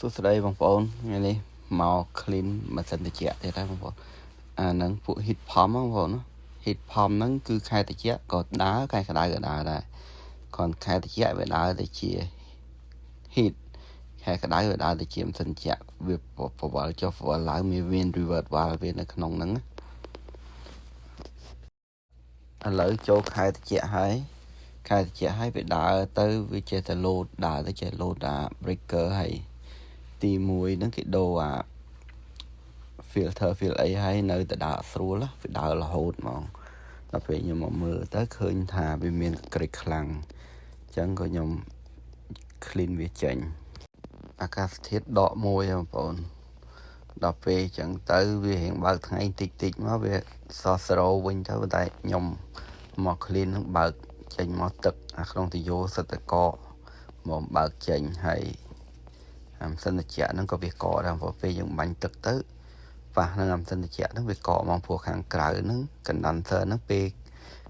សួស្តីបងប្អូនថ្ងៃនេះមក clean ម៉ាស៊ីនត្រជាក់ទៀតហើយបងប្អូនអាហ្នឹងពួក heat pump បងប្អូន heat pump ហ្នឹងគឺខែត្រជាក់ក៏ដើរខែក្តៅក៏ដើរដែរគ្រាន់ខែត្រជាក់វាដើរទៅជា heat ខែក្តៅវាដើរទៅជាម៉ាស៊ីនត្រជាក់វាប្រវល់ចុះប្រវល់ឡើងមាន revert valve វានៅក្នុងហ្នឹងឥឡូវចូលខែត្រជាក់ហើយវាដើរទៅវាចេះតែ load ដើរទៅចេះ load breaker ហើយទី1ហ្នឹងគេដូរfilter អីហើយនៅតែដើរស្រួលវាដើររហូតហ្មងដល់ពេលខ្ញុំមកមើលទៅឃើញថាវាមានក្រិចខ្លាំងអញ្ចឹងក៏ខ្ញុំ clean វាចេញអាកាសធាតុដកមួយបងប្អូនដល់ពេលអញ្ចឹងទៅវារៀងបើកថ្ងៃតិចមកវាស0វិញទៅតែខ្ញុំមក clean នឹងបើកចេញមកទឹកអាក្នុងទយោសិតតកមកបើកចេញហើយអាម៉ាស៊ីនត្រជាក់ហ្នឹងក៏វាកកដែរព្រោះពេលយើងបាញ់ទឹកទៅប៉ះនឹងអាម៉ាស៊ីនត្រជាក់ហ្នឹងវាកកមកព្រោះខាងក្រៅហ្នឹង condenser ហ្នឹងពេល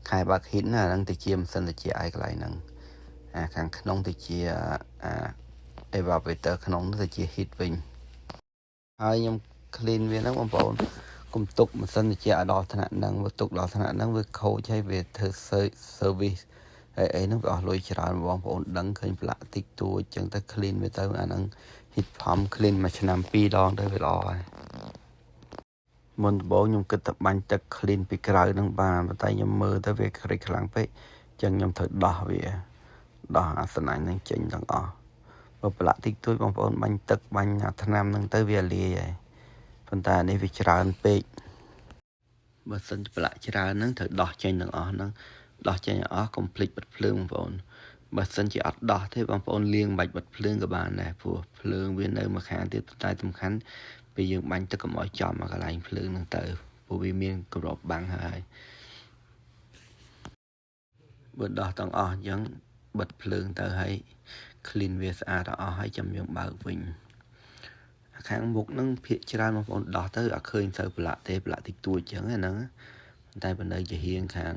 ខែបើក heat ណាហ្នឹងទៅជាម៉ាស៊ីនត្រជាក់ឲ្យកន្លែងហ្នឹងអាខាងក្នុងទៅជាevaporator ក្នុងទៅជា heat វិញហើយខ្ញុំ clean វាហ្នឹងបងប្អូនកុំទុកម៉ាស៊ីនត្រជាក់ឲ្យដល់ថ្នាក់ហ្នឹងវាទុកដល់ថ្នាក់ហ្នឹងវាខូចហើយវាធ្វើ service ហើយអីហ្នឹងវាអស់លុយច្រើនបងប្អូនដឹងឃើញប្រឡាក់តិចតួចអញ្ចឹងទៅ clean វាទៅអាហ្នឹង heat pump clean មួយឆ្នាំ2ដងទៅវាល្អហើយមុនដំបូងខ្ញុំគិតតែបាញ់ទឹក clean ពីក្រៅហ្នឹងបានប៉ុន្តែខ្ញុំមើលទៅវាក្រិចខ្លាំងពេកអញ្ចឹងខ្ញុំត្រូវដោះអាស្នាញ់ហ្នឹងចេញទាំងអស់បើប្រឡាក់តិចតួចបងប្អូនបាញ់ទឹកបាញ់អាថ្នាំហ្នឹងទៅវាលាយហើយប៉ុន្តែនេះវាច្រើនពេកបើសិនជាប្រឡាក់ច្រើនហ្នឹងត្រូវដោះចេញទាំងអស់ហ្នឹងដោះចេញអស់កុំភ្លេចបិទភ្លើងបងប្អូនបើសិនជាអត់ដោះទេបងប្អូនលាងបាច់បិទភ្លើងក៏បានដែរព្រោះភ្លើងវានៅមួយខាងទៀតតែសំខាន់ពេលយើងបាញ់ទឹកកុំឲ្យចំកន្លែងភ្លើងហ្នឹងទៅព្រោះវាមានក្របបាំងហើយបើដោះទាំងអស់អញ្ចឹងបិទភ្លើងទៅហើយ clean វាស្អាតអស់ហើយចាំយើងបើកវិញខាងមុខហ្នឹងភាគច្រើនបងប្អូនដោះទៅអត់ឃើញទៅប្រឡាក់ទេប្រឡាក់តិចតួចអញ្ចឹងហ្នឹងតែបើនៅជារៀងខាង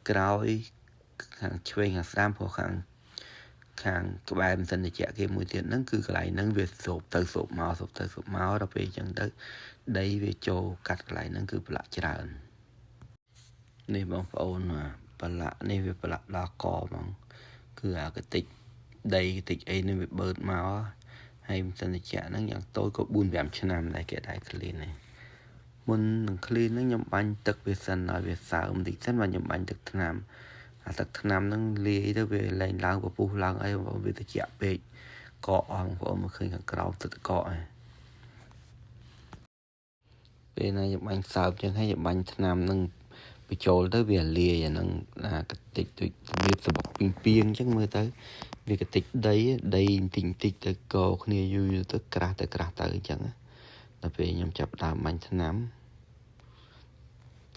ក្រោយខាងឆ្វេងខាងស្ដាំព្រោះខាងក្បែរម៉ាស៊ីនត្រជាក់គេមួយទៀតហ្នឹងគឺកន្លែងហ្នឹងវាសូបទៅសូបមកដល់ពេលអញ្ចឹងទៅដីវាចូលកាត់កន្លែងហ្នឹងគឺប្រឡាក់ច្រើននេះបងប្អូនប្រឡាក់នេះវាប្រឡាក់ដល់កហ្មងគឺអាកតិចដីកតិចអីនេះវាបឺតមកហើយម៉ាស៊ីនត្រជាក់ហ្នឹងយ៉ាងតូចក៏ 4-5 ឆ្នាំដែរគេដែរ clean នេះមុននឹង clean ហ្នឹងខ្ញុំបាញ់ទឹកវាសិនឲ្យវាសើមបន្តិចសិនបាទខ្ញុំបាញ់ទឹកថ្នាំអាទឹកថ្នាំហ្នឹងលាយទៅវាលែងឡើងពពុះឡើងអីវាត្រជាក់ពេកកកអស់បងប្អូនមកឃើញខាងក្រោមទឹកកកហើយពេលណាខ្ញុំបាញ់សើមចឹងហើយខ្ញុំបាញ់ថ្នាំហ្នឹងបញ្ចូលទៅវាលាយអាហ្នឹងកតិចដូចរបៀបសបុកពីងអញ្ចឹងមើលទៅវាកតិចដីបន្តិចទៅកោគ្នាយូរទៅក្រាស់ទៅអញ្ចឹងដល់ពេលខ្ញុំចាប់ដើមបាញ់ថ្នាំ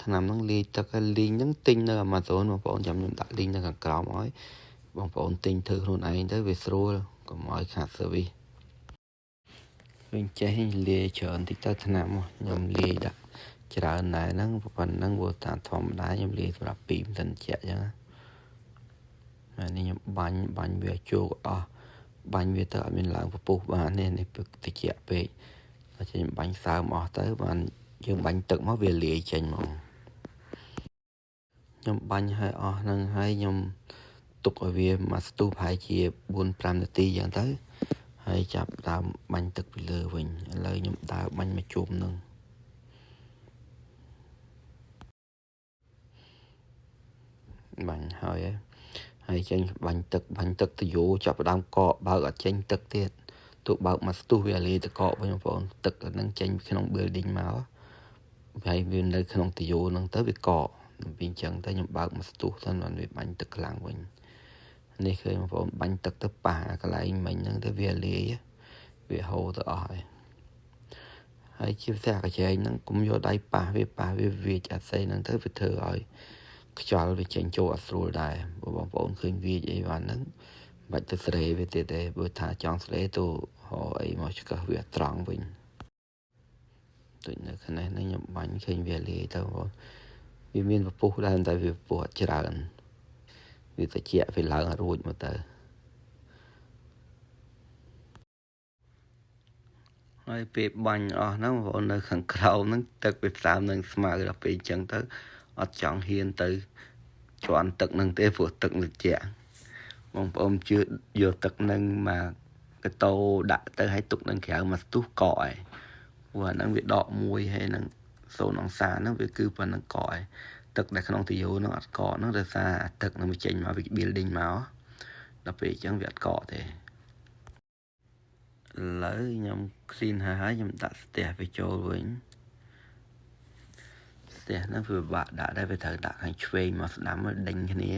ហ្នឹងលាយទឹកហើយលីងហ្នឹងទិញនៅ Amazon បងប្អូនចាំខ្ញុំដាក់លីងនៅខាងក្រោមឲ្យបងប្អូនទិញធ្វើខ្លួនឯងទៅវាស្រួលកុំឲ្យខាត service វិញចេះលាយច្រើនតិចទៅថ្នាំខ្ញុំលាយដាក់ច្រើនដែរហ្នឹងប៉ុណ្ណឹងវាតាមធម្មតាខ្ញុំលាយសម្រាប់2ម៉ាស៊ីនត្រជាក់អញ្ចឹងហើយនេះខ្ញុំបាញ់វាចូលអស់បាញ់វាទៅអត់មានឡើងពពុះបាននេះត្រជាក់ពេកតែខ្ញុំបាញ់សើមអស់ទៅបានយើងបាញ់ទឹកមកវាលាយចេញមកខ្ញុំបាញ់ឲ្យអស់ហ្នឹងហើយខ្ញុំទុកឲ្យវាមកស្ទុះប្រហែលជា 4-5 នាទីអញ្ចឹងទៅហើយចាប់ដើមបាញ់ទឹកពីលើវិញឥឡូវខ្ញុំដើរបាញ់មកជុំហ្នឹងបាញ់ហើយចេញបាញ់ទឹកទយោចាប់ដើមកកបើកអត់ចេញទឹកទៀតទោះបើកមកស្ទុះវាលាយទៅកកវិញបងប្អូនទឹកហ្នឹងចេញក្នុង building មកហើយវានៅក្នុងទយោហ្នឹងទៅវាកកពីអញ្ចឹងទៅខ្ញុំបើកមកស្ទុះសិនបានវាបាញ់ទឹកខ្លាំងវិញនេះឃើញបងប្អូនបាញ់ទឹកទៅប៉ះកន្លែងមិញហ្នឹងទៅវាលាយវាហូរទៅអស់ហើយជាពិសេសកញ្ចែងហ្នឹងកុំយកដៃប៉ះវាវាចអាស័យហ្នឹងទៅវាធ្វើឲ្យខ្យល់វាចេញចូលអត់ស្រួលដែរបងប្អូនឃើញវាអីបានហ្នឹងបាច់ទៅស្រេវាទៀតទេបើថាចង់ស្រេទៅហៅអីមកឆ្កឹះវាត្រង់វិញដូចនៅខាងនេះខ្ញុំបាញ់ឃើញវាលាយទៅបងវាមានពពុះដែរតែវាពពុះអត់ច្រើនវាត្រជាក់វាឡើងរួចមកទៅ ហើយពេលបាញ់អស់ហ្នឹងបងប្អូននៅខាងក្រោមហ្នឹងទឹកវាផ្សាមនឹងស្មៅដល់ពេលអញ្ចឹងទៅអត់ចង់ហ៊ានទៅជន់ទឹកហ្នឹងទេព្រោះទឹកត្រជាក់បងប្អូនជឿយកទឹកហ្នឹងមកកតោដាក់ទៅឲ្យទុកនឹងក្រៅមកស្ទុះកកឯងព្រោះអាហ្នឹងវាដកមួយហើយនឹង0 អង្សាហ្នឹងវាគឺប៉ុណ្្នឹងកកឯងទឹកដែលក្នុងទយោហ្នឹងអត់កកហ្នឹងដោយសារទឹកហ្នឹងវាចេញមកវា building មកដល់ពេលអញ្ចឹងវាអត់កកទេឥឡូវខ្ញុំ clean ហើយខ្ញុំដាក់ស្ទះវាចូលវិញស្ទះហ្នឹងវាពិបាកដាក់ដែរវាត្រូវដាក់ខាងឆ្វេងមកស្ដាំដេញគ្នា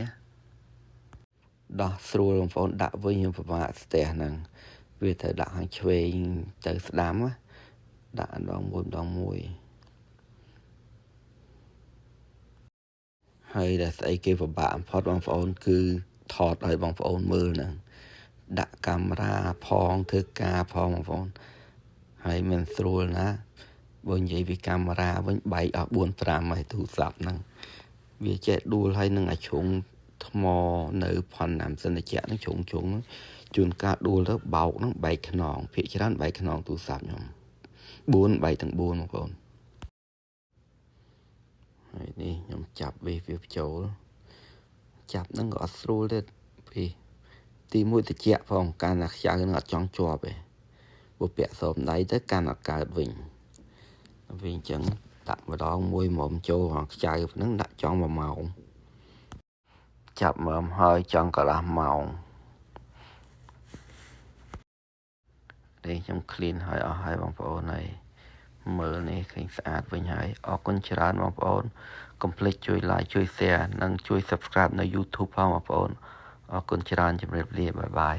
ដោះស្រួលបងប្អូនដាក់វិញខ្ញុំពិបាកស្ទះហ្នឹងវាត្រូវដាក់ខាងឆ្វេងទៅស្ដាំដាក់ដងមួយហើយដែលស្អីគេពិបាកបំផុតបងប្អូនគឺថតឲ្យបងប្អូនមើលហ្នឹងដាក់កាមេរ៉ាផងធ្វើការផងបងប្អូនហើយមិនស្រួលណាបើនិយាយពីកាមេរ៉ាវិញបែកអស់ 4-5 ហើយទូរស័ព្ទហ្នឹងវាចេះដួលហើយនឹងអាជ្រុងថ្មនៅផនណាំសិនជាក់ហ្នឹងជ្រុងជួនកាលដួលទៅបោកហ្នឹងបែកខ្នងភាគច្រើនបែកខ្នងទូរស័ព្ទខ្ញុំ4បែកទាំង4បងប្អូនហើយនេះខ្ញុំចាប់វាបញ្ចូលចាប់ហ្នឹងក៏អត់ស្រួលទេពីទី1ត្រជាក់ផងកាន់តែខ្ចៅនឹងអត់ចង់ជាប់ទេព្រោះពាក់ស្រោមដៃទៅកាន់អត់កើតវិញវាអញ្ចឹងដាក់ម្ដងមួយមុំចូលក្នុងខ្ចៅហ្នឹងដាក់ចង់1 ម៉ោងចាប់មើមហើយចង់កន្លះម៉ោងនេះខ្ញុំ clean ហើយអស់ហើយបងប្អូនហើយមើលនេះឃើញស្អាតវិញហើយអរគុណច្រើនបងប្អូនកុំភ្លេចជួយ like ជួយ share និងជួយ subscribe នៅ YouTube ផងបងប្អូនអរគុណច្រើនជម្រាបលាបាយបាយ